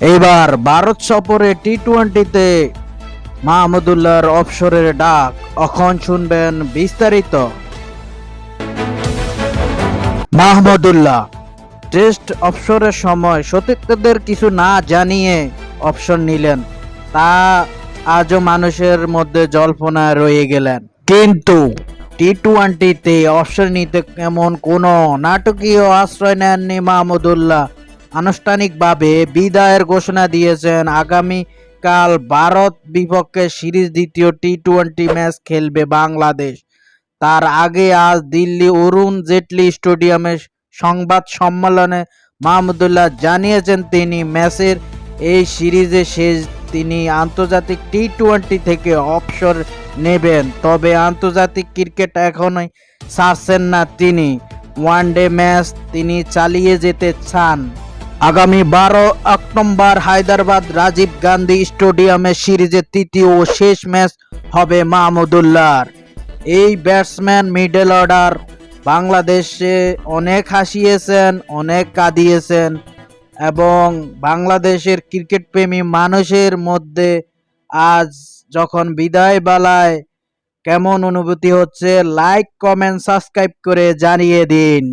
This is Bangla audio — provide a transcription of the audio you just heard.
এইবার ভারত সফরে টি-20-তে মাহমুদুল্লাহর অবসরের ডাক, এখন শুনবেন বিস্তারিত। মাহমুদুল্লাহ টেস্ট অবসরের সময় সতীর্থদের কিছু না জানিয়ে অবসর নিলেন, তা আজও মানুষের মধ্যে জল্পনায় রয়ে গেলেন। কিন্তু টি-20-তে অবসর নিতে এমন কোনো নাটকীয় আশ্রয় নেননি মাহমুদুল্লাহ। আনুষ্ঠানিকভাবে বিদায়ের ঘোষণা দিয়েছেন। আগামীকাল ভারত বিপক্ষে সিরিজ দ্বিতীয় টি-20 ম্যাচ খেলবে বাংলাদেশ। তার আগে আজ দিল্লি অরুণ জেটলি স্টেডিয়ামে সংবাদ সম্মেলনে মাহমুদুল্লাহ জানিয়েছেন তিনি ম্যাচের এই সিরিজে শেষ তিনি আন্তর্জাতিক টি-20 থেকে অবসর নেবেন। তবে আন্তর্জাতিক ক্রিকেট এখনই ছাড়ছেন না তিনি। ওয়ানডে ম্যাচ তিনি চালিয়ে যেতে চান। আগামী 12 অক্টোবর হায়দ্রাবাদ রাজীব গান্ধী স্টেডিয়ামে সিরিজের তৃতীয় ও শেষ ম্যাচ হবে মাহমুদুল্লাহর। এই ব্যাটসম্যান মিডল অর্ডার বাংলাদেশে অনেক হাসিয়েছেন, অনেক কাঁদিয়েছেন এবং বাংলাদেশের ক্রিকেট প্রেমী মানুষের মধ্যে আজ যখন বিদায় বেলায় কেমন অনুভূতি হচ্ছে, লাইক কমেন্ট সাবস্ক্রাইব করে জানিয়ে দিন।